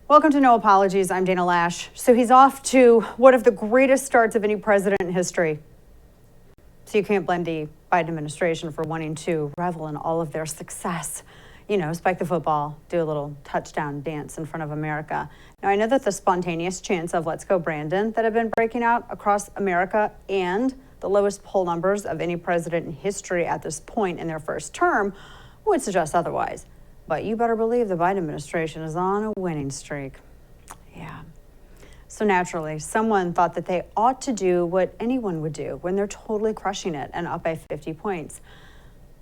Welcome to No Apologies. I'm Dana Lash. So he's off to one of the greatest starts of any president in history. So you can't blame the Biden administration for wanting to revel in all of their success. You know, spike the football, do a little touchdown dance in front of America. Now, I know that the spontaneous chants of Let's Go Brandon that have been breaking out across America and the lowest poll numbers of any president in history at this point in their first term would suggest otherwise. But you better believe the Biden administration is on a winning streak. Yeah. So naturally, someone thought that they ought to do what anyone would do when they're totally crushing it and up by 50 points.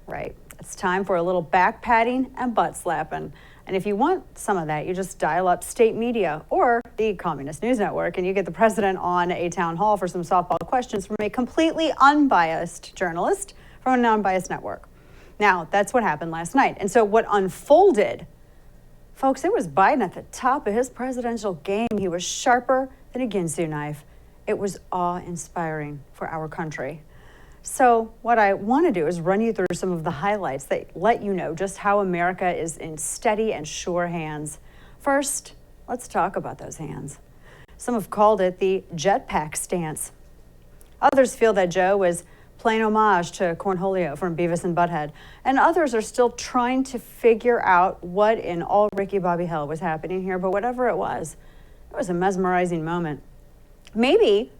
Right. It's time for a little back patting and butt slapping. And if you want some of that, you just dial up state media or the Communist News Network and you get the president on a town hall for some softball questions from a completely unbiased journalist from a non-biased network. Now, that's what happened last night. And so what unfolded, folks, it was Biden at the top of his presidential game. He was sharper than a Ginsu knife. It was awe-inspiring for our country. So what I want to do is run you through some of the highlights that let you know just how America is in steady and sure hands. First, let's talk about those hands. Some have called it the jetpack stance. Others feel that Joe was playing homage to Cornholio from Beavis and Butthead, and others are still trying to figure out what in all Ricky Bobby hell was happening here, but whatever it was a mesmerizing moment. Maybe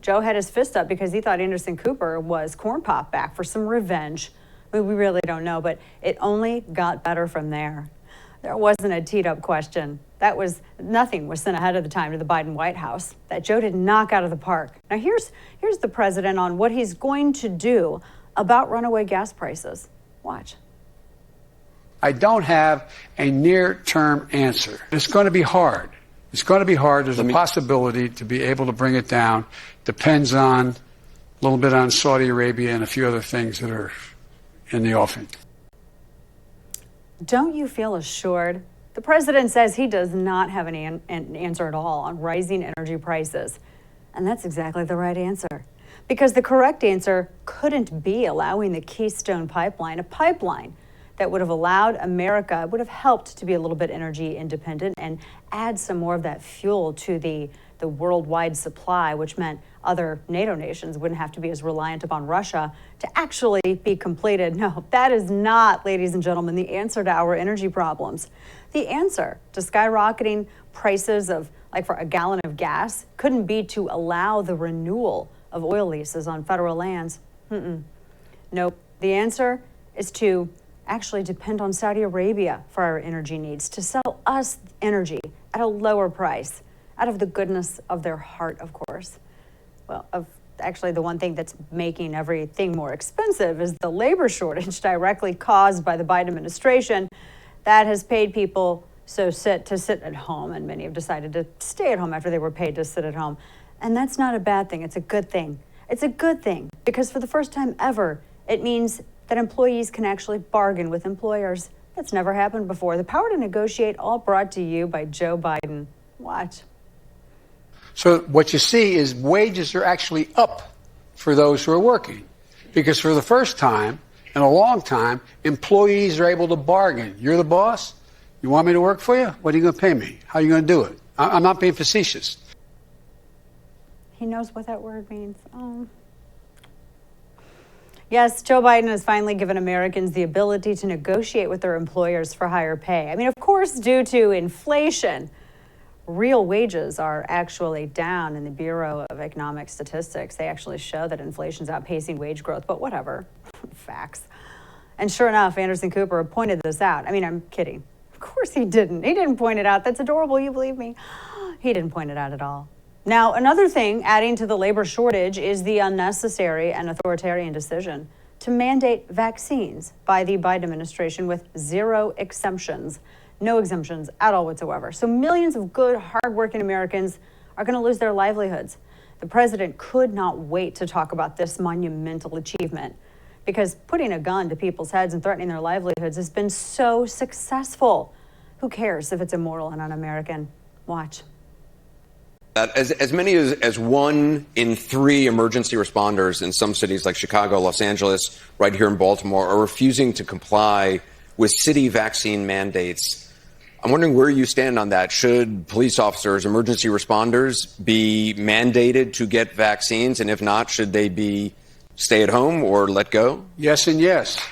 Joe had his fist up because he thought Anderson Cooper was Corn Pop back for some revenge. We really don't know, but it only got better from there. There wasn't a teed up question. Nothing was sent ahead of the time to the Biden White House that Joe did knock out of the park. Now here's the president on what he's going to do about runaway gas prices. Watch. I don't have a near-term answer. It's going to be hard. It's going to be hard. There's a possibility to be able to bring it down. Depends on a little bit on Saudi Arabia and a few other things that are in the offing. Don't you feel assured? The president says he does not have an answer at all on rising energy prices. And that's exactly the right answer. Because the correct answer couldn't be allowing the Keystone Pipeline, a pipeline that would have allowed America, would have helped to be a little bit energy independent and add some more of that fuel to the worldwide supply, which meant other NATO nations wouldn't have to be as reliant upon Russia to actually be completed. No, that is not, ladies and gentlemen, the answer to our energy problems. The answer to skyrocketing prices of, like for a gallon of gas, couldn't be to allow the renewal of oil leases on federal lands. Nope. The answer is to actually depend on Saudi Arabia for our energy needs, to sell us energy at a lower price, out of the goodness of their heart, of course. Well, actually, the one thing that's making everything more expensive is the labor shortage directly caused by the Biden administration that has paid people to sit at home, and many have decided to stay at home after they were paid to sit at home. And that's not a bad thing. It's a good thing. It's a good thing because for the first time ever, it means that employees can actually bargain with employers. That's never happened before. The power to negotiate, all brought to you by Joe Biden. Watch. So what you see is wages are actually up for those who are working. Because for the first time in a long time, employees are able to bargain. You're the boss? You want me to work for you? What are you going to pay me? How are you going to do it? I'm not being facetious. He knows what that word means. Oh. Yes, Joe Biden has finally given Americans the ability to negotiate with their employers for higher pay. I mean, of course, due to inflation, real wages are actually down in the Bureau of Economic Statistics. They actually show that inflation's outpacing wage growth, but whatever. Facts. And sure enough, Anderson Cooper pointed this out. I mean, I'm kidding. Of course he didn't. He didn't point it out. That's adorable. You believe me? He didn't point it out at all. Now, another thing adding to the labor shortage is the unnecessary and authoritarian decision to mandate vaccines by the Biden administration with zero exemptions. No exemptions at all whatsoever. So millions of good, hardworking Americans are going to lose their livelihoods. The president could not wait to talk about this monumental achievement because putting a gun to people's heads and threatening their livelihoods has been so successful. Who cares if it's immoral and un-American? Watch. As many as 1 in 3 emergency responders in some cities like Chicago, Los Angeles, right here in Baltimore, are refusing to comply with city vaccine mandates. I'm wondering where you stand on that. Should police officers, emergency responders, be mandated to get vaccines? And if not, should they be stay at home or let go? Yes and yes.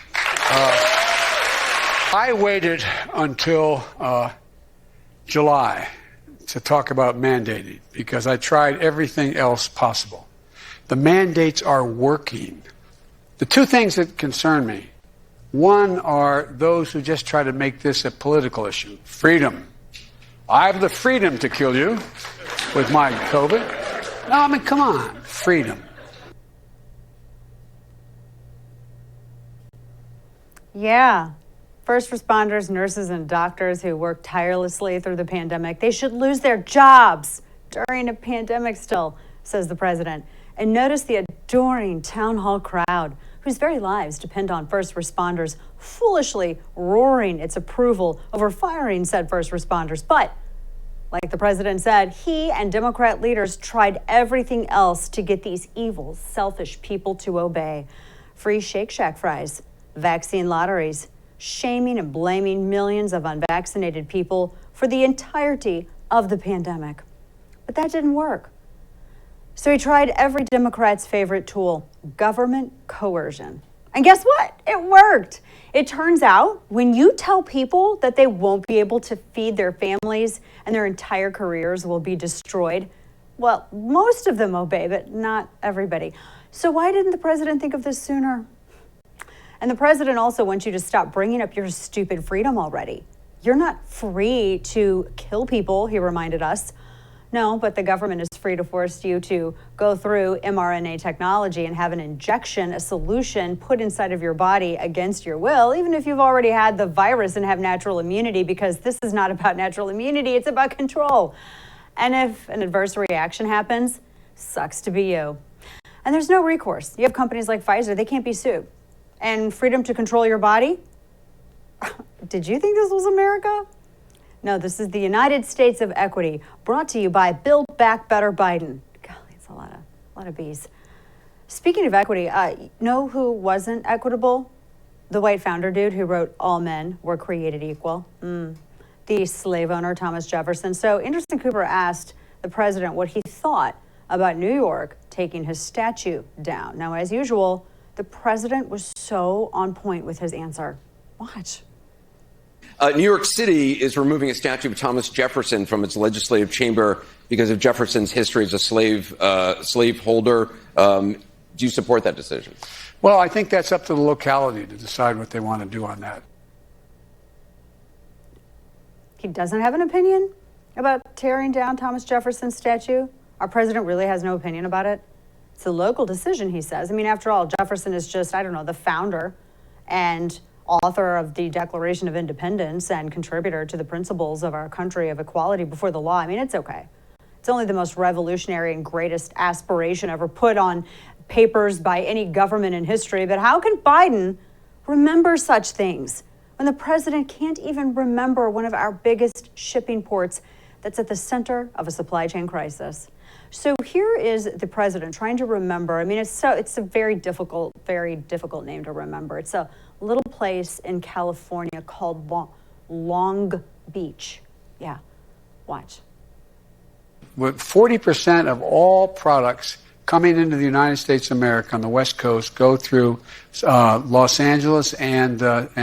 I waited until July to talk about mandating because I tried everything else possible. The mandates are working. The two things that concern me, one are those who just try to make this a political issue. Freedom. I have the freedom to kill you with my COVID. No, I mean, come on. Freedom. Yeah. First responders, nurses, and doctors who worked tirelessly through the pandemic, they should lose their jobs during a pandemic still, says the president. And notice the adoring town hall crowd whose very lives depend on first responders foolishly roaring its approval over firing said first responders. But like the president said, he and Democrat leaders tried everything else to get these evil, selfish people to obey. Free Shake Shack fries, vaccine lotteries, shaming and blaming millions of unvaccinated people for the entirety of the pandemic. But that didn't work. So he tried every Democrat's favorite tool, government coercion. And guess what? It worked. It turns out when you tell people that they won't be able to feed their families and their entire careers will be destroyed, well, most of them obey, but not everybody. So why didn't the president think of this sooner? And the president also wants you to stop bringing up your stupid freedom already. You're not free to kill people, he reminded us. No, but the government is free to force you to go through mRNA technology and have an injection, a solution put inside of your body against your will, even if you've already had the virus and have natural immunity, because this is not about natural immunity, it's about control. And if an adverse reaction happens, sucks to be you. And there's no recourse. You have companies like Pfizer, they can't be sued. And freedom to control your body? Did you think this was America? No, this is the United States of Equity, brought to you by Build Back Better Biden. Golly, it's a lot of B's. Speaking of equity, know who wasn't equitable? The white founder dude who wrote "All men were created equal." The slave owner, Thomas Jefferson. So Anderson Cooper asked the president what he thought about New York taking his statue down. Now, as usual, the president was so on point with his answer. Watch. New York City is removing a statue of Thomas Jefferson from its legislative chamber because of Jefferson's history as a slaveholder. Do you support that decision? Well, I think that's up to the locality to decide what they want to do on that. He doesn't have an opinion about tearing down Thomas Jefferson's statue? Our president really has no opinion about it? It's a local decision, he says. I mean, after all, Jefferson is just, the founder and author of the Declaration of Independence and contributor to the principles of our country of equality before the law. I mean, it's okay. It's only the most revolutionary and greatest aspiration ever put on papers by any government in history. But how can Biden remember such things when the president can't even remember one of our biggest shipping ports that's at the center of a supply chain crisis? So here is the president trying to remember. I mean, it's a very difficult name to remember. It's a little place in California called Long Beach. Yeah, watch. With 40% of all products coming into the United States of America on the West Coast go through Los Angeles and what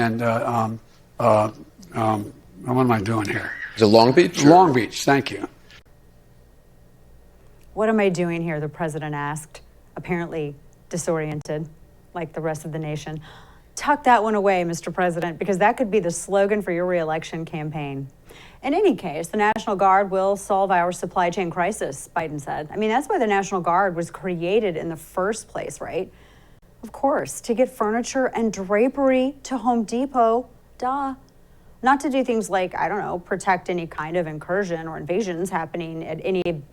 am I doing here? Is it Long Beach? Long Beach, thank you. What am I doing here? The president asked, apparently disoriented, like the rest of the nation. Tuck that one away, Mr. President, because that could be the slogan for your re-election campaign. In any case, the National Guard will solve our supply chain crisis, Biden said. I mean, that's why the National Guard was created in the first place, right? Of course, to get furniture and drapery to Home Depot, duh. Not to do things like, protect any kind of incursion or invasions happening at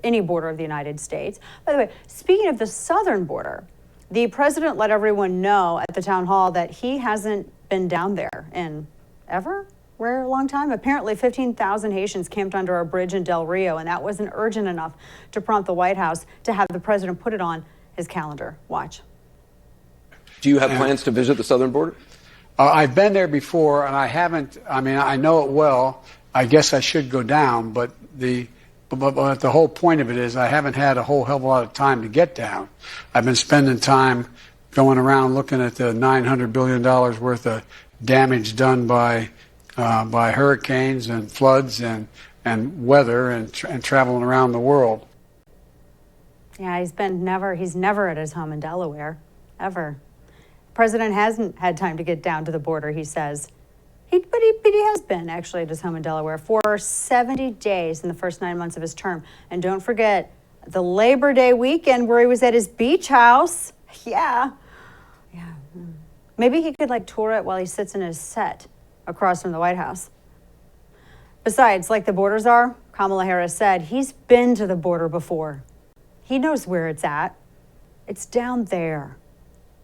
any border of the United States. By the way, speaking of the southern border, the president let everyone know at the town hall that he hasn't been down there in ever? A long time. Apparently 15,000 Haitians camped under a bridge in Del Rio, and that wasn't urgent enough to prompt the White House to have the president put it on his calendar. Watch. Do you have plans to visit the southern border? I've been there before, and I haven't. I mean, I know it well. I guess I should go down, but the whole point of it is I haven't had a whole hell of a lot of time to get down. I've been spending time going around looking at the $900 billion worth of damage done by hurricanes and floods and weather and traveling around the world. Yeah, he's never at his home in Delaware, ever. The president hasn't had time to get down to the border, he says. But he has been actually at his home in Delaware for 70 days in the first 9 months of his term. And don't forget the Labor Day weekend where he was at his beach house. Yeah. Maybe he could tour it while he sits in his set across from the White House. Besides, like the borders are, Kamala Harris said, he's been to the border before. He knows where it's at. It's down there.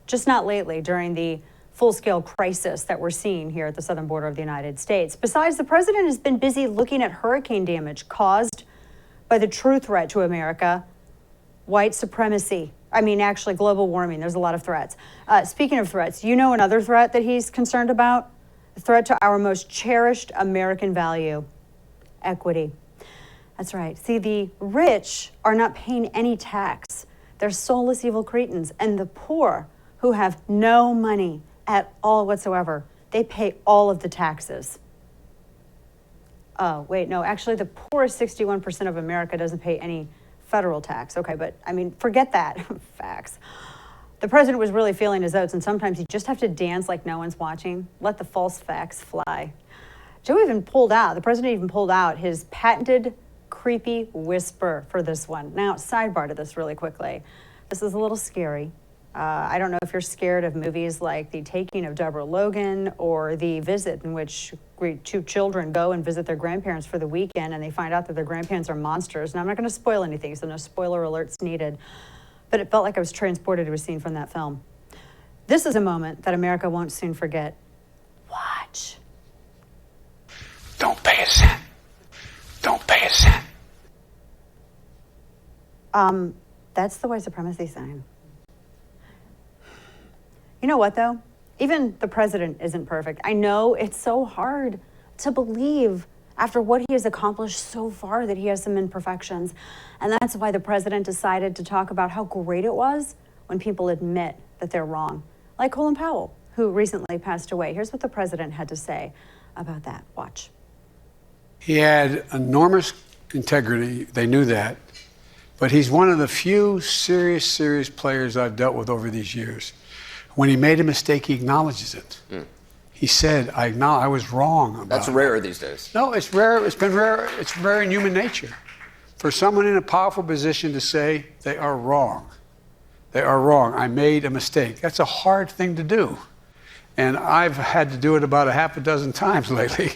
Just not lately during the full-scale crisis that we're seeing here at the southern border of the United States. Besides, the president has been busy looking at hurricane damage caused by the true threat to America, white supremacy. Actually, global warming. There's a lot of threats. Speaking of threats, you know another threat that he's concerned about? The threat to our most cherished American value, equity. That's right. See, the rich are not paying any tax. They're soulless evil cretins. And the poor, who have no money at all whatsoever, they pay all of the taxes. Oh, wait, no, actually the poorest 61% of America doesn't pay any federal tax. Okay, but forget that. Facts. The president was really feeling his oats, and sometimes you just have to dance like no one's watching. Let the false facts fly. The president even pulled out his patented creepy whisper for this one. Now, sidebar to this really quickly. This is a little scary. I don't know if you're scared of movies like The Taking of Deborah Logan or The Visit, in which two children go and visit their grandparents for the weekend and they find out that their grandparents are monsters. And I'm not going to spoil anything, so no spoiler alerts needed. But it felt like I was transported to a scene from that film. This is a moment that America won't soon forget. Watch. Don't pay a cent. Don't pay a cent. That's the white supremacy sign. You know what, though? Even the president isn't perfect. I know it's so hard to believe after what he has accomplished so far that he has some imperfections. And that's why the president decided to talk about how great it was when people admit that they're wrong. Like Colin Powell, who recently passed away. Here's what the president had to say about that. Watch. He had enormous integrity. They knew that. But he's one of the few serious players I've dealt with over these years. When he made a mistake, he acknowledges it. He said, I was wrong about That's rare these days. No, it's rare. It's been rare. It's rare in human nature. For someone in a powerful position to say they are wrong. They are wrong. I made a mistake. That's a hard thing to do. And I've had to do it about a half a dozen times lately.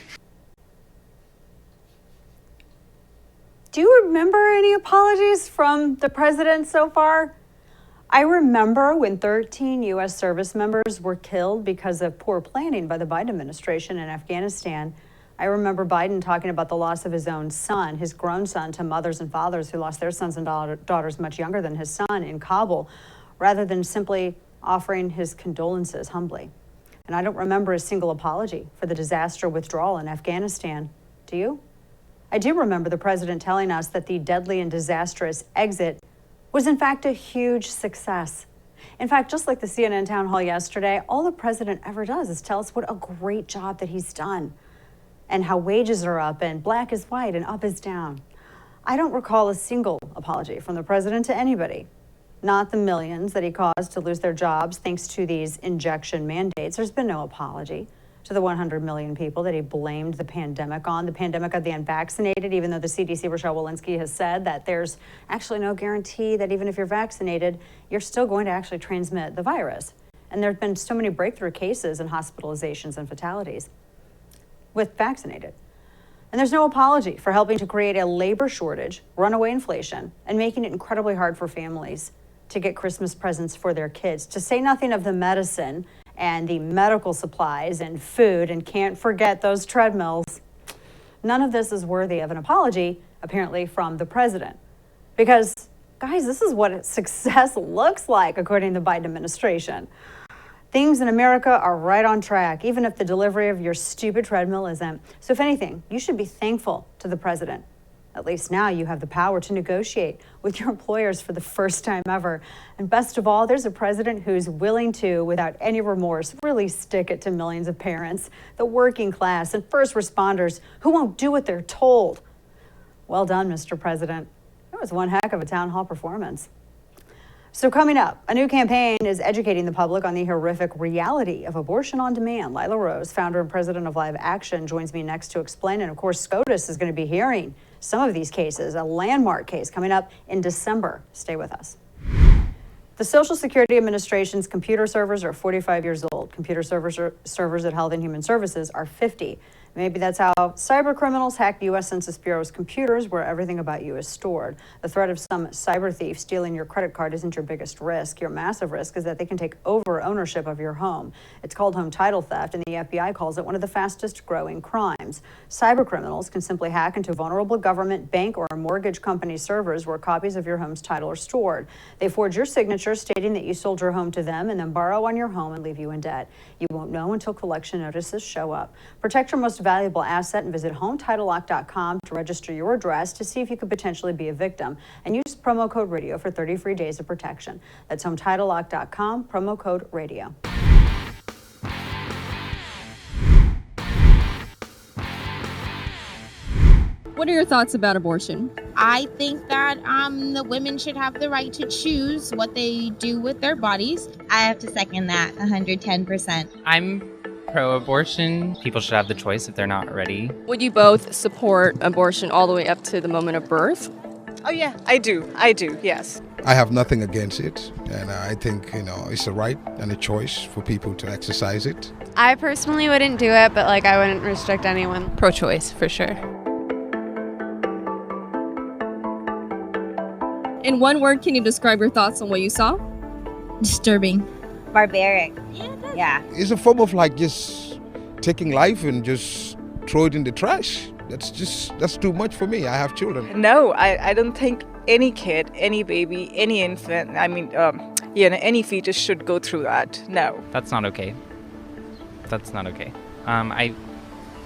Do you remember any apologies from the president so far? I remember when 13 U.S. service members were killed because of poor planning by the Biden administration in Afghanistan. I remember Biden talking about the loss of his own son, his grown son, to mothers and fathers who lost their sons and daughters much younger than his son in Kabul, rather than simply offering his condolences humbly. And I don't remember a single apology for the disaster withdrawal in Afghanistan. Do you? I do remember the president telling us that the deadly and disastrous exit was in fact a huge success. In fact, just like the CNN town hall yesterday, all the president ever does is tell us what a great job that he's done and how wages are up and black is white and up is down. I don't recall a single apology from the president to anybody, not the millions that he caused to lose their jobs thanks to these injection mandates. There's been no apology to the 100 million people that he blamed the pandemic on, the pandemic of the unvaccinated, even though the CDC, Rochelle Walensky, has said that there's actually no guarantee that even if you're vaccinated, you're still going to actually transmit the virus. And there have been so many breakthrough cases and hospitalizations and fatalities with vaccinated. And there's no apology for helping to create a labor shortage, runaway inflation, and making it incredibly hard for families to get Christmas presents for their kids, to say nothing of the medicine and the medical supplies and food, and can't forget those treadmills. None of this is worthy of an apology, apparently, from the president. Because, guys, this is what success looks like, according to the Biden administration. Things in America are right on track, even if the delivery of your stupid treadmill isn't. So if anything, you should be thankful to the president. At least now you have the power to negotiate with your employers for the first time ever. And best of all, there's a president who's willing to, without any remorse, really stick it to millions of parents, the working class, and first responders who won't do what they're told. Well done, Mr. President. That was one heck of a town hall performance. So coming up, a new campaign is educating the public on the horrific reality of abortion on demand. Lila Rose, founder and president of Live Action, joins me next to explain. And of course, SCOTUS is going to be hearing some of these cases, a landmark case coming up in December. Stay with us. The Social Security Administration's computer servers are 45 years old. Computer servers at Health and Human Services are 50. Maybe that's how cyber criminals hack the U.S. Census Bureau's computers, where everything about you is stored. The threat of some cyber thief stealing your credit card isn't your biggest risk. Your massive risk is that they can take over ownership of your home. It's called home title theft, and the FBI calls it one of the fastest growing crimes. Cyber criminals can simply hack into vulnerable government, bank, or mortgage company servers where copies of your home's title are stored. They forge your signature stating that you sold your home to them and then borrow on your home and leave you in debt. You won't know until collection notices show up. Protect your most valuable asset and visit HometitleLock.com to register your address to see if you could potentially be a victim, and use promo code radio for 30 free days of protection. That's HometitleLock.com, promo code radio. What are your thoughts about abortion? I think that the women should have the right to choose what they do with their bodies. I have to second that 110%. I'm pro-abortion. People should have the choice if they're not ready. Would you both support abortion all the way up to the moment of birth? Oh yeah, I do, yes. I have nothing against it, and I think, it's a right and a choice for people to exercise it. I personally wouldn't do it, but I wouldn't restrict anyone. Pro-choice, for sure. In one word, can you describe your thoughts on what you saw? Disturbing. Barbaric. Yeah. It's a form of just taking life and just throw it in the trash. That's too much for me. I have children. No, I don't think any kid, any baby, any infant, any fetus should go through that. No. That's not okay.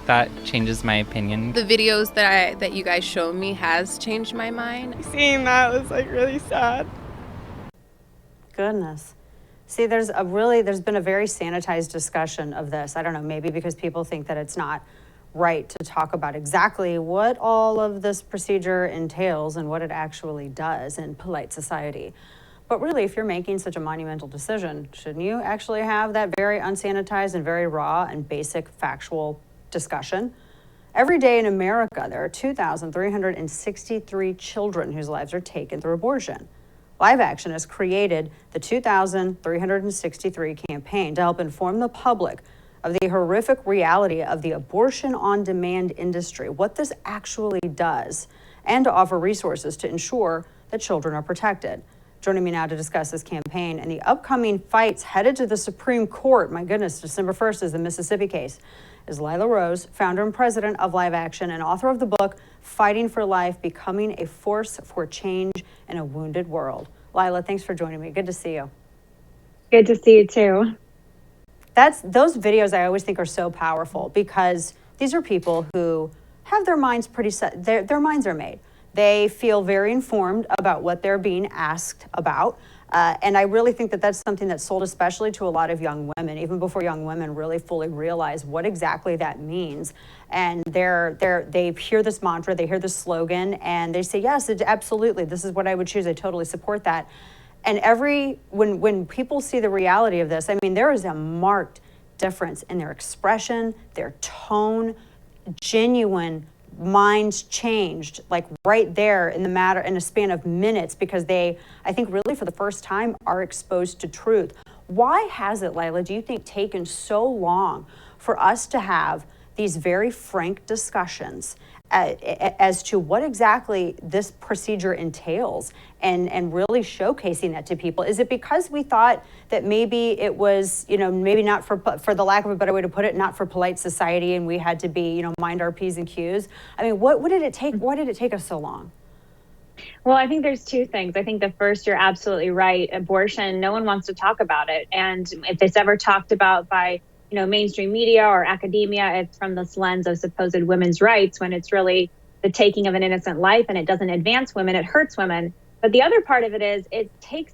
That changes my opinion. The videos that you guys showed me has changed my mind. Seeing that was really sad. Goodness. See, there's been a very sanitized discussion of this. I don't know, maybe because people think that it's not right to talk about exactly what all of this procedure entails and what it actually does in polite society. But really, if you're making such a monumental decision, shouldn't you actually have that very unsanitized and very raw and basic factual discussion? Every day in America, there are 2,363 children whose lives are taken through abortion. Live Action has created the 2,363 campaign to help inform the public of the horrific reality of the abortion on demand industry, what this actually does, and to offer resources to ensure that children are protected. Joining me now to discuss this campaign and the upcoming fights headed to the Supreme Court, my goodness, December 1st is the Mississippi case, is Lila Rose, founder and president of Live Action and author of the book, Fighting for Life, Becoming a Force for Change in a Wounded World. Lila, thanks for joining me. Good to see you. Good to see you too. Those videos I always think are so powerful because these are people who have their minds pretty set. Their minds are made. They feel very informed about what they're being asked about. And I really think that that's something that's sold especially to a lot of young women, even before young women really fully realize what exactly that means. And they hear this mantra, they hear this slogan, and they say, yes, absolutely, this is what I would choose. I totally support that. And when people see the reality of this, there is a marked difference in their expression, their tone, genuine minds changed, right there in a span of minutes, because they, I think really for the first time, are exposed to truth. Why has it, Lila, do you think, taken so long for us to have these very frank discussions as to what exactly this procedure entails and really showcasing that to people? Is it because we thought that maybe it was, maybe not for the lack of a better way to put it, not for polite society, and we had to be, mind our P's and Q's? What did it take? Why did it take us so long? Well, I think there's two things. I think the first, you're absolutely right. Abortion, no one wants to talk about it. And if it's ever talked about by, mainstream media or academia, it's from this lens of supposed women's rights, when it's really the taking of an innocent life, and it doesn't advance women, it hurts women. But the other part of it is it takes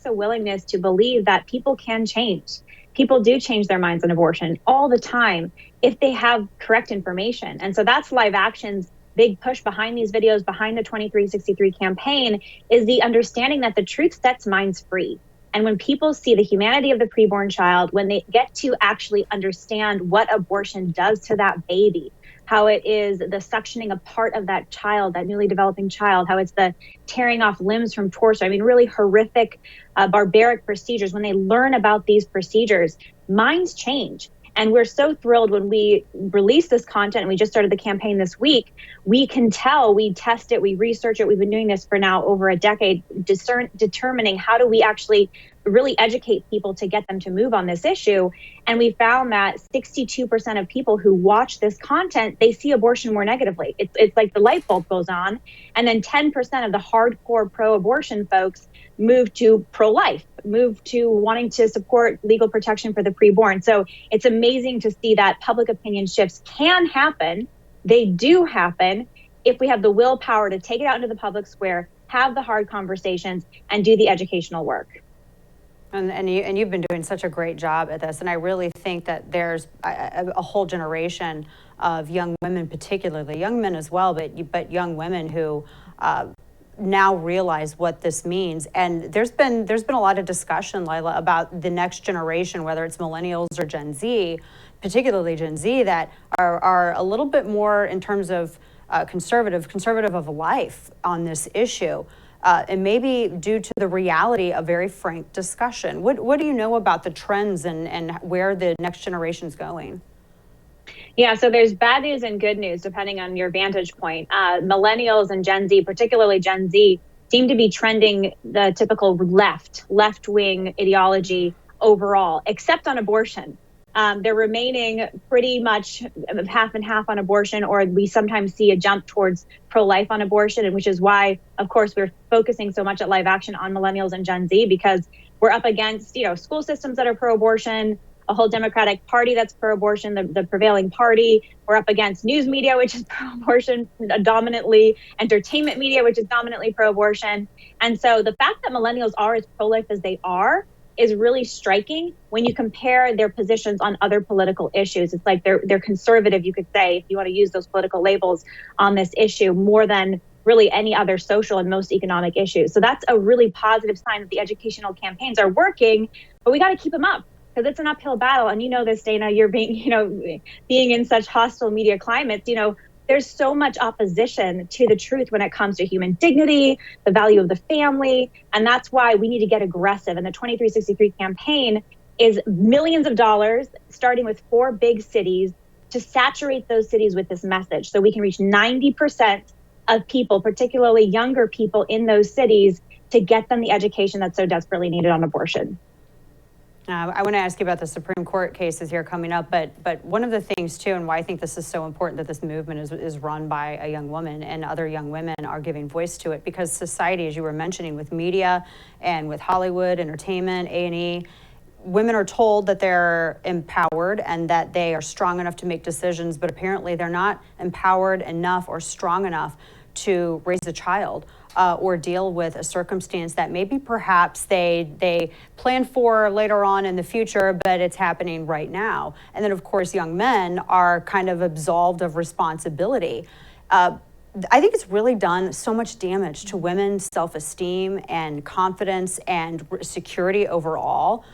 a willingness to believe that people can change. People do change their minds on abortion all the time if they have correct information. And so that's Live Action's big push behind these videos, behind the 2363 campaign, is the understanding that the truth sets minds free. And when people see the humanity of the preborn child, when they get to actually understand what abortion does to that baby, how it is the suctioning apart of that child, that newly developing child, how it's the tearing off limbs from torso. I mean, really horrific, barbaric procedures. When they learn about these procedures, minds change. And we're so thrilled when we release this content, and we just started the campaign this week. We can tell, we test it, we research it. We've been doing this for now over a decade, determining how do we actually really educate people to get them to move on this issue. And we found that 62% of people who watch this content, they see abortion more negatively. It's like the light bulb goes on. And then 10% of the hardcore pro-abortion folks move to pro-life, move to wanting to support legal protection for the preborn. So it's amazing to see that public opinion shifts can happen. They do happen if we have the willpower to take it out into the public square, have the hard conversations, and do the educational work. And you've been doing such a great job at this. And I really think that there's a whole generation of young women, particularly young men as well, but young women who now realize what this means. And there's been a lot of discussion, Lila, about the next generation, whether it's millennials or Gen Z, particularly Gen Z, that are a little bit more in terms of conservative of life on this issue. And maybe due to the reality of very frank discussion. What do you know about the trends and where the next generation's going? Yeah, so there's bad news and good news, depending on your vantage point. Millennials and Gen Z, particularly Gen Z, seem to be trending the typical left-wing ideology overall, except on abortion. They're remaining pretty much half and half on abortion, or we sometimes see a jump towards pro-life on abortion, and which is why, of course, we're focusing so much at Live Action on millennials and Gen Z, because we're up against, school systems that are pro-abortion, a whole Democratic Party that's pro-abortion, the prevailing party. We're up against news media, which is pro-abortion dominantly, entertainment media, which is dominantly pro-abortion. And so the fact that millennials are as pro-life as they are is really striking when you compare their positions on other political issues. It's like they're conservative, you could say, if you want to use those political labels on this issue, more than really any other social and most economic issues. So that's a really positive sign that the educational campaigns are working, but we got to keep them up, because it's an uphill battle. And you know this, Dana, you're being in such hostile media climates, there's so much opposition to the truth when it comes to human dignity, the value of the family. And that's why we need to get aggressive. And the 2363 campaign is millions of dollars, starting with 4 big cities, to saturate those cities with this message, so we can reach 90% of people, particularly younger people in those cities, to get them the education that's so desperately needed on abortion. I want to ask you about the Supreme Court cases here coming up, but one of the things too, and why I think this is so important that this movement is run by a young woman, and other young women are giving voice to it, because society, as you were mentioning, with media and with Hollywood, entertainment, A&E, women are told that they're empowered and that they are strong enough to make decisions, but apparently they're not empowered enough or strong enough to raise a child. Or deal with a circumstance that maybe perhaps they plan for later on in the future, but it's happening right now. And then, of course, young men are kind of absolved of responsibility. I think it's really done so much damage to women's self-esteem and confidence and security overall.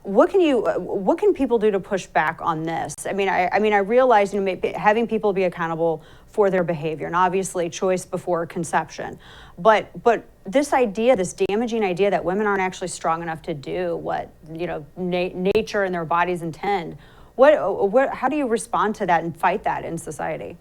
What can people do to push back on this? I mean, I realize having people be accountable for their behavior, and obviously choice before conception, but this damaging idea that women aren't actually strong enough to do what nature and their bodies intend. How do you respond to that and fight that in society?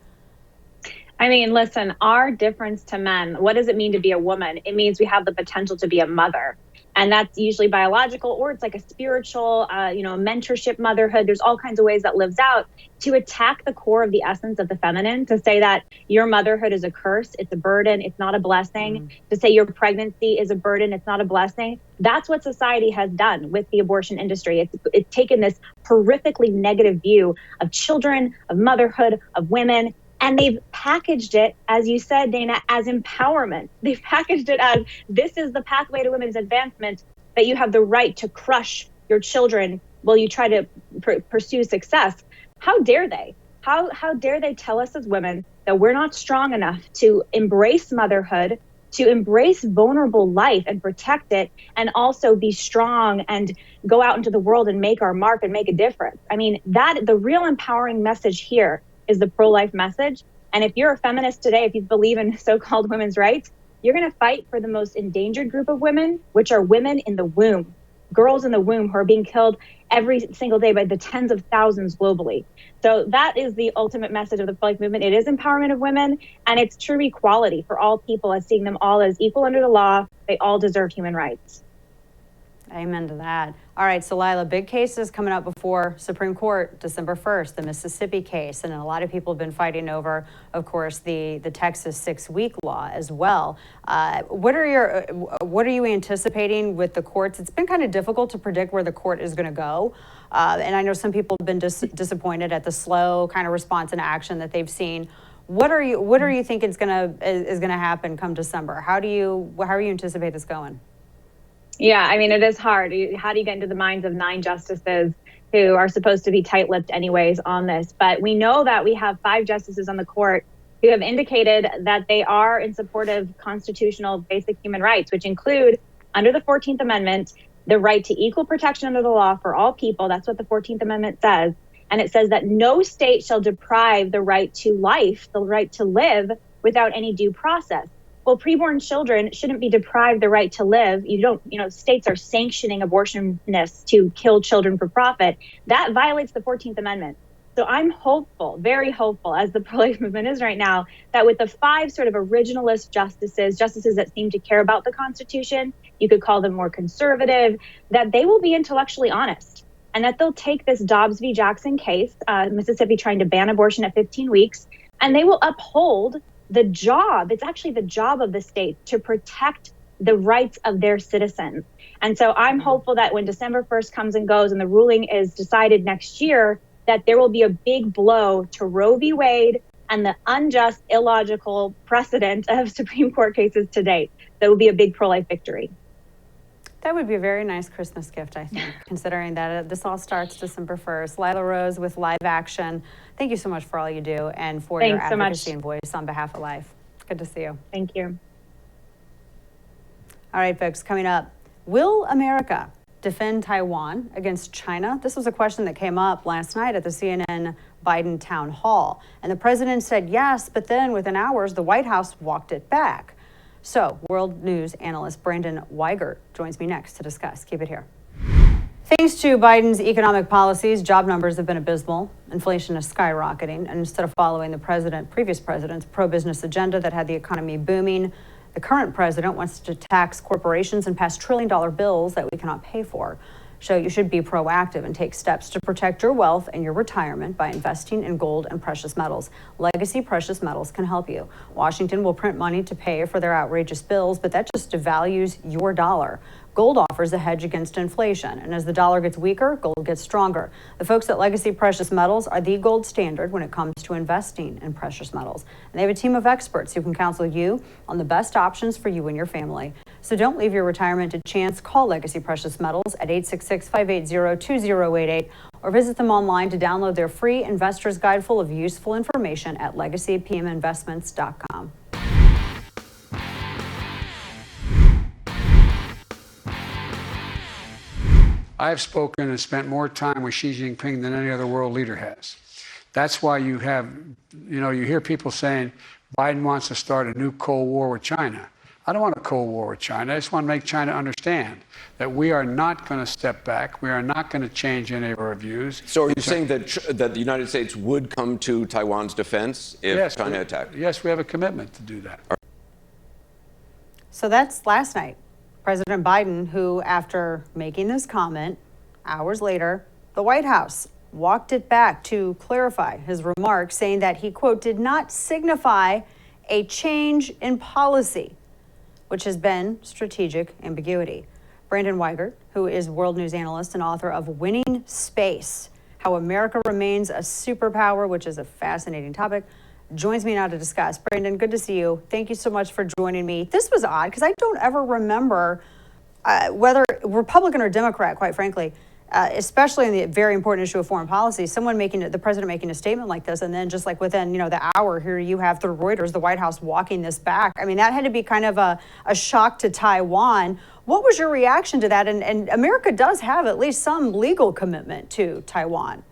I mean, listen, our difference to men, what does it mean to be a woman? It means we have the potential to be a mother. And that's usually biological, or it's like a spiritual, mentorship motherhood. There's all kinds of ways that lives out to attack the core of the essence of the feminine, to say that your motherhood is a curse, it's a burden, it's not a blessing, to say your pregnancy is a burden, it's not a blessing. That's what society has done with the abortion industry. It's taken this horrifically negative view of children, of motherhood, of women, and they've packaged it, as you said, Dana, as empowerment. They've packaged it as this is the pathway to women's advancement, that you have the right to crush your children while you try to pursue success. How dare they? How dare they tell us as women that we're not strong enough to embrace motherhood, to embrace vulnerable life and protect it, and also be strong and go out into the world and make our mark and make a difference. I mean, the real empowering message here is the pro-life message. And if you're a feminist today, if you believe in so-called women's rights, you're going to fight for the most endangered group of women, which are women in the womb, girls in the womb who are being killed every single day by the tens of thousands globally. So that is the ultimate message of the pro-life movement. It is empowerment of women, and it's true equality for all people, as seeing them all as equal under the law. They all deserve human rights. Amen to that. All right, so Lila, big cases coming up before Supreme Court, December 1st, the Mississippi case, and a lot of people have been fighting over, of course, the Texas 6-week law as well. What are you anticipating with the courts? It's been kind of difficult to predict where the court is going to go, and I know some people have been disappointed at the slow kind of response and action that they've seen. What are you thinking is going to happen come December? How do you anticipate this going? Yeah, I mean, it is hard. How do you get into the minds of 9 justices who are supposed to be tight-lipped anyways on this? But we know that we have 5 justices on the court who have indicated that they are in support of constitutional basic human rights, which include, under the 14th Amendment, the right to equal protection under the law for all people. That's what the 14th Amendment says. And it says that no state shall deprive the right to life, the right to live, without any due process. Well, preborn children shouldn't be deprived the right to live. States are sanctioning abortionists to kill children for profit. That violates the 14th Amendment. So I'm hopeful, very hopeful, as the pro-life movement is right now, that with the 5 sort of originalist justices that seem to care about the Constitution, you could call them more conservative, that they will be intellectually honest, and that they'll take this Dobbs v. Jackson case, Mississippi trying to ban abortion at 15 weeks, and they will uphold it's actually the job of the state to protect the rights of their citizens. And so I'm hopeful that when December 1st comes and goes and the ruling is decided next year, that there will be a big blow to Roe v. Wade and the unjust, illogical precedent of Supreme Court cases to date. That will be a big pro-life victory. That would be a very nice Christmas gift, I think, considering that this all starts December 1st. Lila Rose with Live Action. Thank you so much for all you do and for your advocacy and voice on behalf of life. Good to see you. Thank you. All right, folks, coming up, will America defend Taiwan against China? This was a question that came up last night at the CNN Biden Townhall. And the president said yes, but then within hours, the White House walked it back. So, world news analyst Brandon Weichert joins me next to discuss. Keep it here. Thanks to Biden's economic policies, job numbers have been abysmal. Inflation is skyrocketing. And instead of following the previous president's pro-business agenda that had the economy booming, the current president wants to tax corporations and pass trillion-dollar bills that we cannot pay for. So you should be proactive and take steps to protect your wealth and your retirement by investing in gold and precious metals. Legacy Precious Metals can help you. Washington will print money to pay for their outrageous bills, but that just devalues your dollar. Gold offers a hedge against inflation, and as the dollar gets weaker, gold gets stronger. The folks at Legacy Precious Metals are the gold standard when it comes to investing in precious metals. And they have a team of experts who can counsel you on the best options for you and your family. So don't leave your retirement to chance. Call Legacy Precious Metals at 866-580-2088 or visit them online to download their free investor's guide full of useful information at legacypminvestments.com. I've spoken and spent more time with Xi Jinping than any other world leader has. That's why you hear people saying Biden wants to start a new Cold War with China. I don't want a Cold War with China. I just want to make China understand that we are not going to step back. We are not going to change any of our views. So are you saying that the United States would come to Taiwan's defense if China attacked? Yes, we have a commitment to do that. So that's last night. President Biden, who, after making this comment, hours later, the White House walked it back to clarify his remarks, saying that he, quote, did not signify a change in policy, which has been strategic ambiguity. Brandon Weichert, who is world news analyst and author of Winning Space, How America Remains a Superpower, which is a fascinating topic, joins me now to discuss. Brandon, good to see you. Thank you so much for joining me. This was odd because I don't ever remember whether Republican or Democrat, quite frankly, especially in the very important issue of foreign policy, the president making a statement like this, and then just like within, the hour, here you have through Reuters, the White House walking this back. I mean, that had to be kind of a shock to Taiwan. What was your reaction to that? And America does have at least some legal commitment to Taiwan.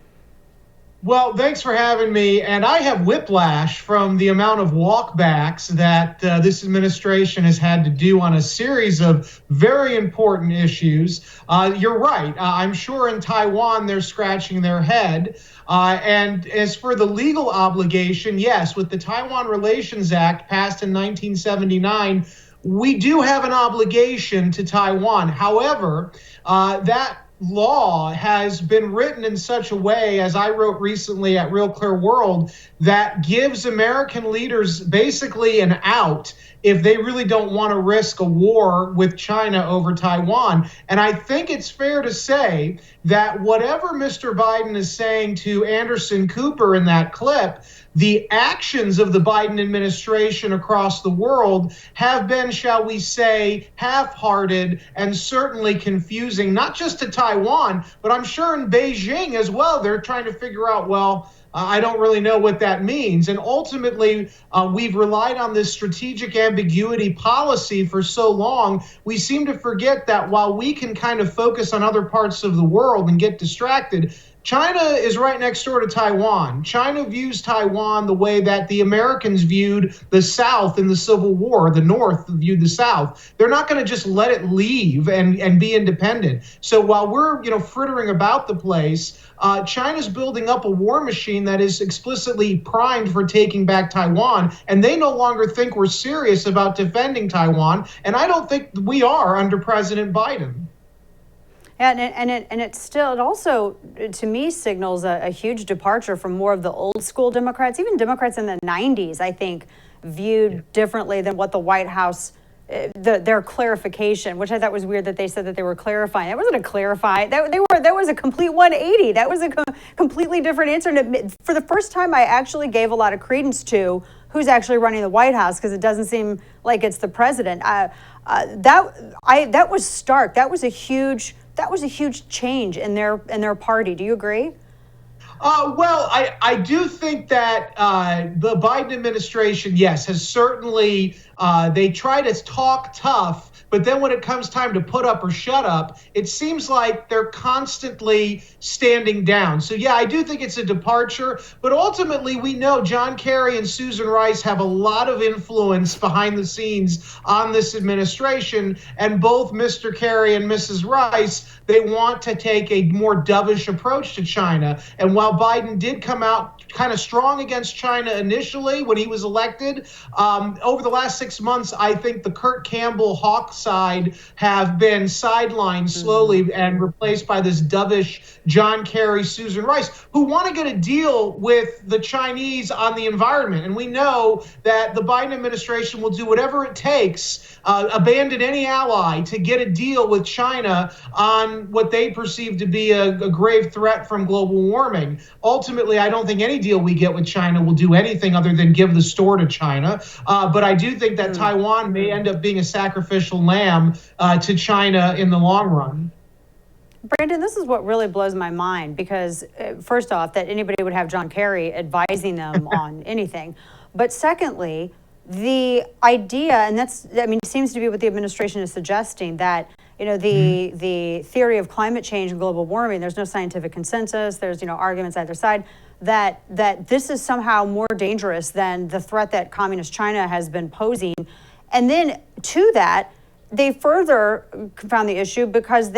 Well, thanks for having me. And I have whiplash from the amount of walkbacks that this administration has had to do on a series of very important issues. You're right. I'm sure in Taiwan, they're scratching their head. And as for the legal obligation, yes, with the Taiwan Relations Act passed in 1979, we do have an obligation to Taiwan. However, that law has been written in such a way, as I wrote recently at Real Clear World, that gives American leaders basically an out if they really don't want to risk a war with China over Taiwan. And I think it's fair to say that whatever Mr. Biden is saying to Anderson Cooper in that clip, the actions of the Biden administration across the world have been, shall we say, half-hearted and certainly confusing, not just to Taiwan, but I'm sure in Beijing as well. They're trying to figure out, I don't really know what that means. And ultimately, we've relied on this strategic ambiguity policy for so long, we seem to forget that while we can kind of focus on other parts of the world and get distracted, China is right next door to Taiwan. China views Taiwan the way that the Americans viewed the South in the Civil War, the North viewed the South. They're not going to just let it leave and be independent. So while we're, frittering about the place, China's building up a war machine that is explicitly primed for taking back Taiwan, and they no longer think we're serious about defending Taiwan, and I don't think we are under President Biden. And it also, to me, signals a huge departure from more of the old school Democrats. Even Democrats in the 90s, I think, viewed differently than what the White House, their clarification, which I thought was weird that they said that they were clarifying. That wasn't a clarify. That was a complete 180. That was a completely different answer. And for the first time, I actually gave a lot of credence to who's actually running the White House, because it doesn't seem like it's the president. That was stark. That was a huge change in their party. Do you agree? I do think that the Biden administration, yes, has certainly, they try to talk tough, but then when it comes time to put up or shut up, it seems like they're constantly standing down. So, yeah, I do think it's a departure, but ultimately we know John Kerry and Susan Rice have a lot of influence behind the scenes on this administration, and both Mr. Kerry and Mrs. Rice, they want to take a more dovish approach to China. And while Biden did come out kind of strong against China initially when he was elected, over the last 6 months, I think the Kurt Campbell hawk side have been sidelined slowly and replaced by this dovish John Kerry, Susan Rice, who want to get a deal with the Chinese on the environment. And we know that the Biden administration will do whatever it takes, abandon any ally to get a deal with China on what they perceive to be a grave threat from global warming. Ultimately, I don't think any deal we get with China will do anything other than give the store to China. But I do think that Taiwan may end up being a sacrificial lamb to China in the long run. Brandon, this is what really blows my mind, because first off, that anybody would have John Kerry advising them on anything. But secondly, the idea, and it seems to be what the administration is suggesting, that the theory of climate change and global warming, there's no scientific consensus, there's arguments either side, that this is somehow more dangerous than the threat that communist China has been posing. And then to that, they further confound the issue because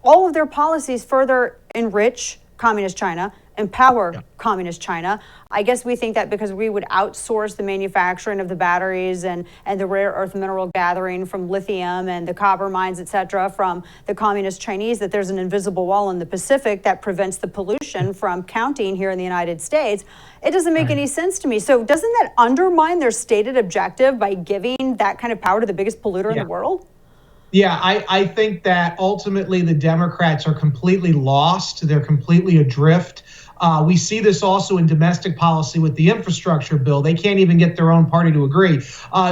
all of their policies further enrich communist China empower communist China. I guess we think that because we would outsource the manufacturing of the batteries and the rare earth mineral gathering from lithium and the copper mines, et cetera, from the communist Chinese, that there's an invisible wall in the Pacific that prevents the pollution from counting here in the United States. It doesn't make any sense to me. So doesn't that undermine their stated objective by giving that kind of power to the biggest polluter in the world? Yeah, I think that ultimately the Democrats are completely lost. They're completely adrift. We see this also in domestic policy with the infrastructure bill. They can't even get their own party to agree.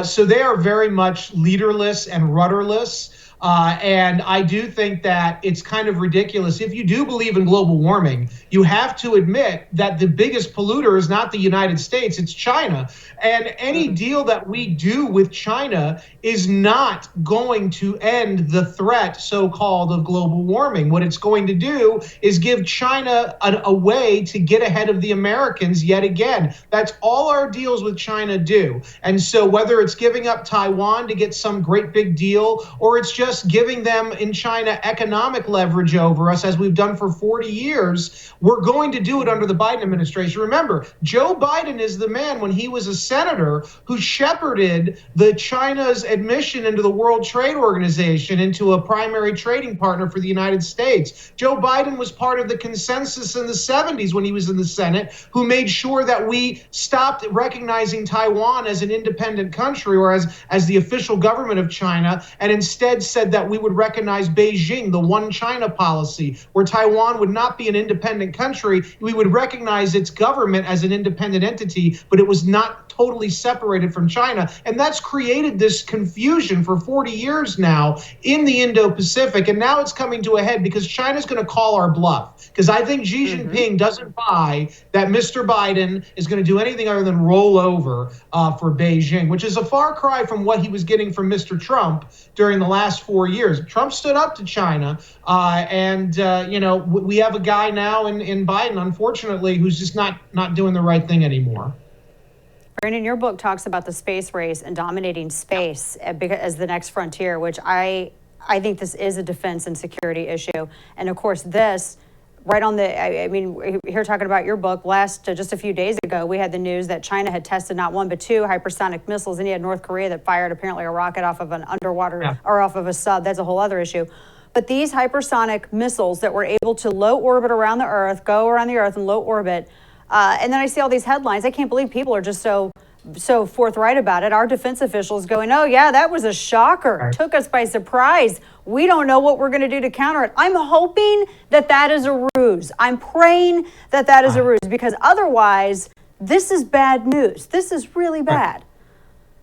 So they are very much leaderless and rudderless. And I do think that it's kind of ridiculous. If you do believe in global warming, you have to admit that the biggest polluter is not the United States, it's China. And any deal that we do with China is not going to end the threat, so-called, of global warming. What it's going to do is give China a way to get ahead of the Americans yet again. That's all our deals with China do. And so whether it's giving up Taiwan to get some great big deal, or it's just giving them in China economic leverage over us, as we've done for 40 years, we're going to do it under the Biden administration. Remember, Joe Biden is the man, when he was a senator, who shepherded China's admission into the World Trade Organization, into a primary trading partner for the United States. Joe Biden was part of the consensus in the 70s when he was in the Senate, who made sure that we stopped recognizing Taiwan as an independent country or as the official government of China, and instead said that we would recognize Beijing, the one China policy, where Taiwan would not be an independent country. We would recognize its government as an independent entity, but it was not totally separated from China. And that's created this confusion for 40 years now in the Indo-Pacific. And now it's coming to a head because China's going to call our bluff. Because I think Xi Jinping doesn't buy that Mr. Biden is going to do anything other than roll over for Beijing, which is a far cry from what he was getting from Mr. Trump during the last 4 years. Trump stood up to China. We have a guy now in Biden, unfortunately, who's just not doing the right thing anymore. Brandon, your book talks about the space race and dominating space as the next frontier, which I think this is a defense and security issue. And of course, this right on here talking about your book, just a few days ago, we had the news that China had tested not one, but two hypersonic missiles. And you had North Korea that fired apparently a rocket off of an underwater or off of a sub. That's a whole other issue. But these hypersonic missiles that were able to low orbit around the Earth, go around the Earth in low orbit. And then I see all these headlines. I can't believe people are just so forthright about it. Our defense officials going, oh, yeah, that was a shocker. Right. Took us by surprise. We don't know what we're going to do to counter it. I'm hoping that is a ruse. I'm praying that is a ruse, because otherwise, this is bad news. This is really bad. Right.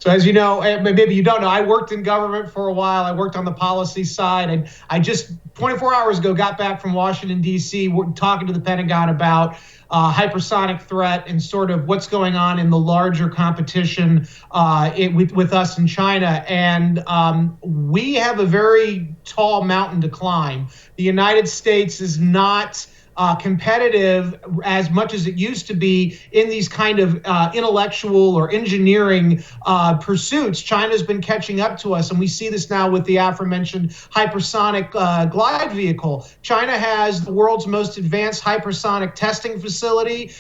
So as you know, maybe you don't know, I worked in government for a while. I worked on the policy side, and I just 24 hours ago got back from Washington, D.C., talking to the Pentagon about hypersonic threat and sort of what's going on in the larger competition with us in China. And we have a very tall mountain to climb. The United States is not competitive as much as it used to be in these kind of intellectual or engineering pursuits. China's been catching up to us, and we see this now with the aforementioned hypersonic glide vehicle. China has the world's most advanced hypersonic testing facility.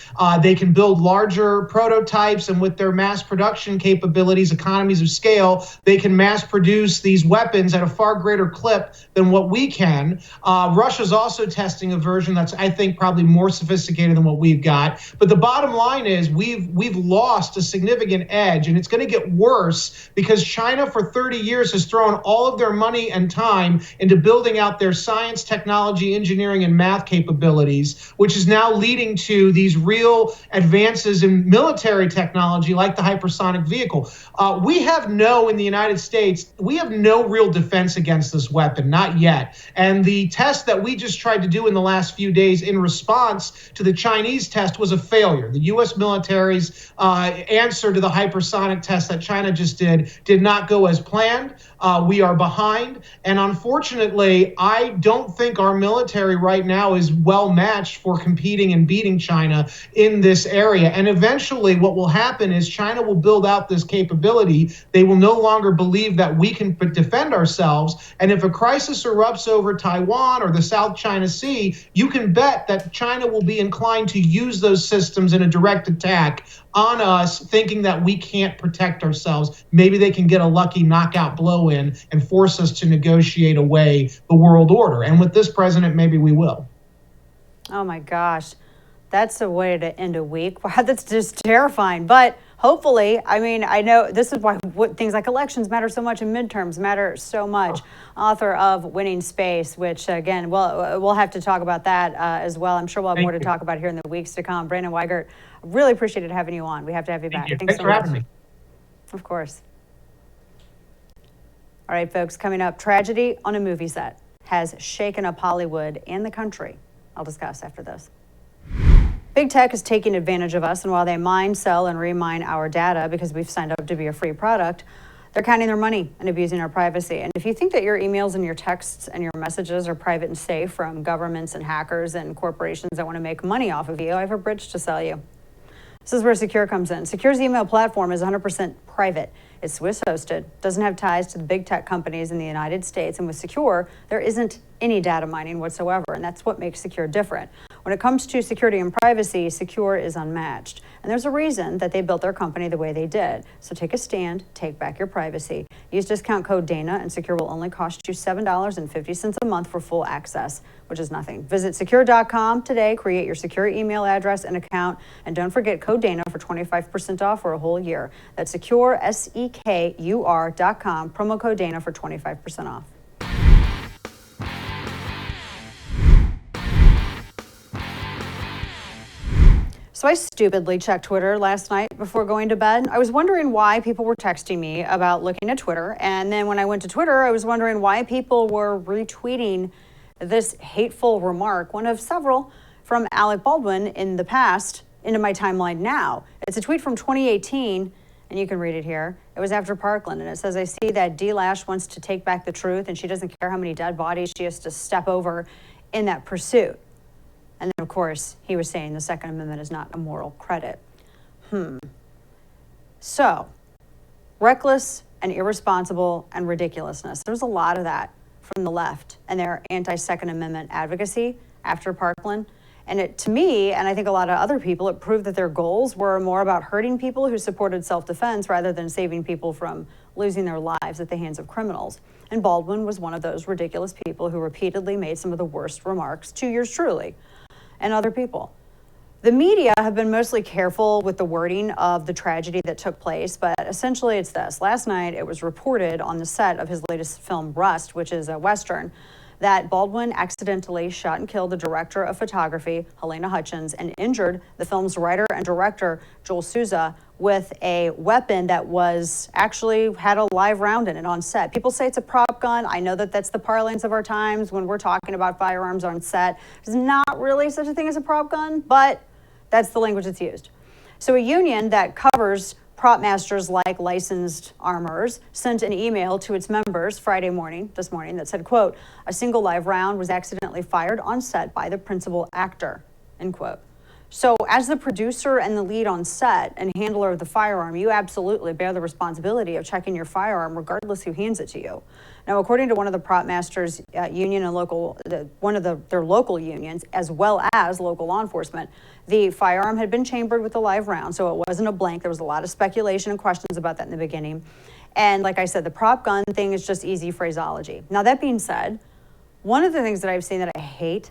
They can build larger prototypes, and with their mass production capabilities, economies of scale, they can mass produce these weapons at a far greater clip than what we can. Russia's also testing a version that's, I think, probably more sophisticated than what we've got. But the bottom line is we've lost a significant edge, and it's going to get worse because China for 30 years has thrown all of their money and time into building out their science, technology, engineering, and math capabilities, which is now leading to these real advances in military technology like the hypersonic vehicle. In the United States, we have no real defense against this weapon, not yet. And the test that we just tried to do in the last few days in response to the Chinese test was a failure. The U.S. military's answer to the hypersonic test that China just did not go as planned. We are behind. And unfortunately, I don't think our military right now is well matched for competing and beating China in this area. And eventually what will happen is China will build out this capability. They will no longer believe that we can defend ourselves. And if a crisis erupts over Taiwan or the South China Sea, you can bet that China will be inclined to use those systems in a direct attack on us, thinking that we can't protect ourselves. Maybe they can get a lucky knockout blow in and force us to negotiate away the world order. And with this president, maybe we will. Oh my gosh, that's a way to end a week. Wow, that's just terrifying. But hopefully, I mean, I know this is why things like elections matter so much and midterms matter so much. Author of Winning Space, which again, we'll have to talk about that as well. I'm sure we'll have more to talk about here in the weeks to come. Brandon Weichert, really appreciated having you on. We have to have you back. Thanks for having me. Of course. All right, folks, coming up, tragedy on a movie set has shaken up Hollywood and the country. I'll discuss after this. Big tech is taking advantage of us, and while they mine, sell, and remine our data because we've signed up to be a free product, they're counting their money and abusing our privacy. And if you think that your emails and your texts and your messages are private and safe from governments and hackers and corporations that want to make money off of you, I have a bridge to sell you. This is where Secure comes in. Secure's email platform is 100% private. It's Swiss hosted, doesn't have ties to the big tech companies in the United States, and with Secure, there isn't any data mining whatsoever, and that's what makes Secure different. When it comes to security and privacy, Secure is unmatched. And there's a reason that they built their company the way they did. So take a stand, take back your privacy. Use discount code DANA, and Secure will only cost you $7.50 a month for full access, which is nothing. Visit secure.com today, create your secure email address and account, and don't forget code DANA for 25% off for a whole year. That's secure, SEKUR.com, promo code DANA for 25% off. So I stupidly checked Twitter last night before going to bed. I was wondering why people were texting me about looking at Twitter. And then when I went to Twitter, I was wondering why people were retweeting this hateful remark, one of several from Alec Baldwin in the past, into my timeline now. It's a tweet from 2018, and you can read it here. It was after Parkland, and it says, I see that D. Lash wants to take back the truth, and she doesn't care how many dead bodies she has to step over in that pursuit. And then, of course, he was saying the Second Amendment is not a moral credit. So, reckless and irresponsible and ridiculousness. There's a lot of that from the left and their anti-Second Amendment advocacy after Parkland. And it, to me, and I think a lot of other people, it proved that their goals were more about hurting people who supported self-defense rather than saving people from losing their lives at the hands of criminals. And Baldwin was one of those ridiculous people who repeatedly made some of the worst remarks to yours truly and other people. The media have been mostly careful with the wording of the tragedy that took place, but essentially it's this. Last night, it was reported on the set of his latest film, Rust, which is a Western, that Baldwin accidentally shot and killed the director of photography, Helena Hutchins, and injured the film's writer and director, Joel Souza, with a weapon that was actually had a live round in it on set. People say it's a prop gun. I know that that's the parlance of our times when we're talking about firearms on set. There's not really such a thing as a prop gun, but that's the language that's used. So a union that covers prop masters like licensed armorers sent an email to its members this morning, that said, quote, a single live round was accidentally fired on set by the principal actor, end quote. So as the producer and the lead on set and handler of the firearm, you absolutely bear the responsibility of checking your firearm regardless who hands it to you. Now, according to one of the prop masters union and one of their local unions, as well as local law enforcement, the firearm had been chambered with a live round, so it wasn't a blank. There was a lot of speculation and questions about that in the beginning. And like I said, the prop gun thing is just easy phraseology. Now, that being said, one of the things that I've seen that I hate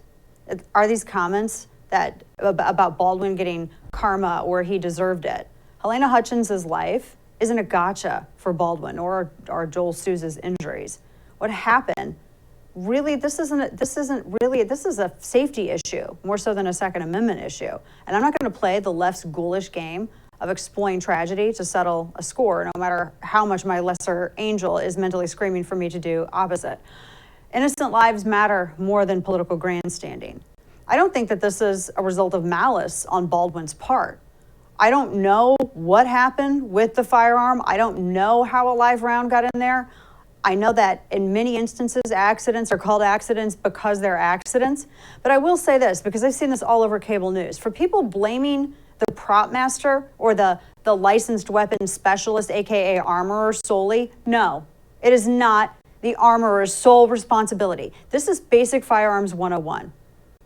are these comments that about Baldwin getting karma or he deserved it. Helena Hutchins' life isn't a gotcha for Baldwin or Joel Souza's injuries. What happened? Really, this is a safety issue more so than a Second Amendment issue. And I'm not going to play the left's ghoulish game of exploiting tragedy to settle a score, no matter how much my lesser angel is mentally screaming for me to do opposite. Innocent lives matter more than political grandstanding. I don't think that this is a result of malice on Baldwin's part. I don't know what happened with the firearm. I don't know how a live round got in there. I know that in many instances, accidents are called accidents because they're accidents. But I will say this, because I've seen this all over cable news. For people blaming the prop master or the licensed weapons specialist, AKA armorer, solely, no, it is not the armorer's sole responsibility. This is basic firearms 101.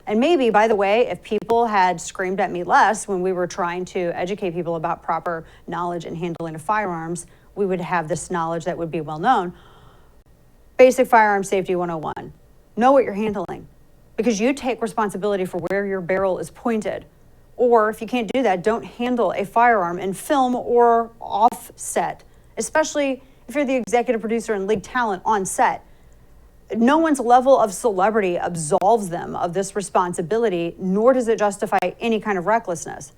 And maybe, by the way, if people had screamed at me less when we were trying to educate people about proper knowledge and handling of firearms, we would have this knowledge that would be well known. Basic firearm safety 101. Know what you're handling, because you take responsibility for where your barrel is pointed. Or if you can't do that, don't handle a firearm in film or offset, especially if you're the executive producer and lead talent on set. No one's level of celebrity absolves them of this responsibility, nor does it justify any kind of recklessness.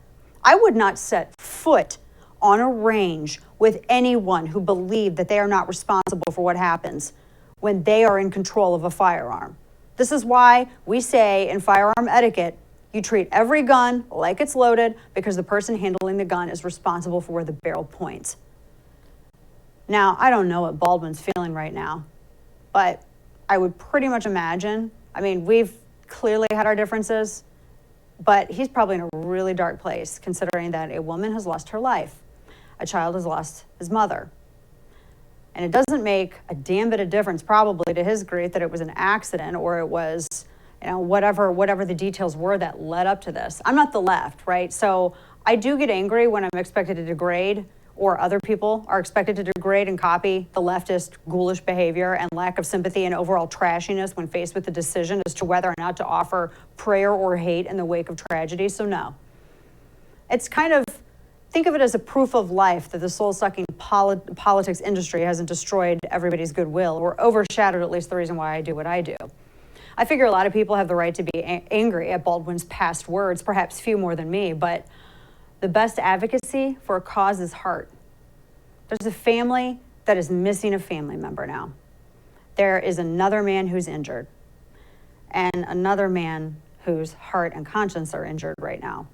I would not set foot on a range with anyone who believed that they are not responsible for what happens when they are in control of a firearm. This is why we say in firearm etiquette, you treat every gun like it's loaded, because the person handling the gun is responsible for where the barrel points. Now, I don't know what Baldwin's feeling right now, but I would pretty much imagine, I mean, we've clearly had our differences, but he's probably in a really dark place, considering that a woman has lost her life, a child has lost his mother. And it doesn't make a damn bit of difference, probably, to his grief that it was an accident or it was, whatever the details were that led up to this. I'm not the left, right? So I do get angry when I'm expected to degrade, or other people are expected to degrade and copy the leftist ghoulish behavior and lack of sympathy and overall trashiness when faced with the decision as to whether or not to offer prayer or hate in the wake of tragedy. So no. It's kind of, think of it as a proof of life that the soul-sucking politics industry hasn't destroyed everybody's goodwill or overshadowed at least the reason why I do what I do. I figure a lot of people have the right to be angry at Baldwin's past words, perhaps few more than me, but the best advocacy for a cause is heart. There's a family that is missing a family member now. There is another man who's injured, and another man whose heart and conscience are injured right now.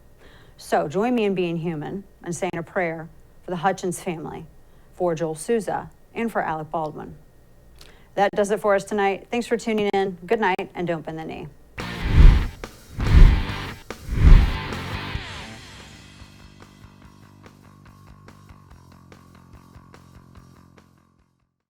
So join me in being human and saying a prayer for the Hutchins family, for Joel Souza, and for Alec Baldwin. That does it for us tonight. Thanks for tuning in. Good night, and don't bend the knee.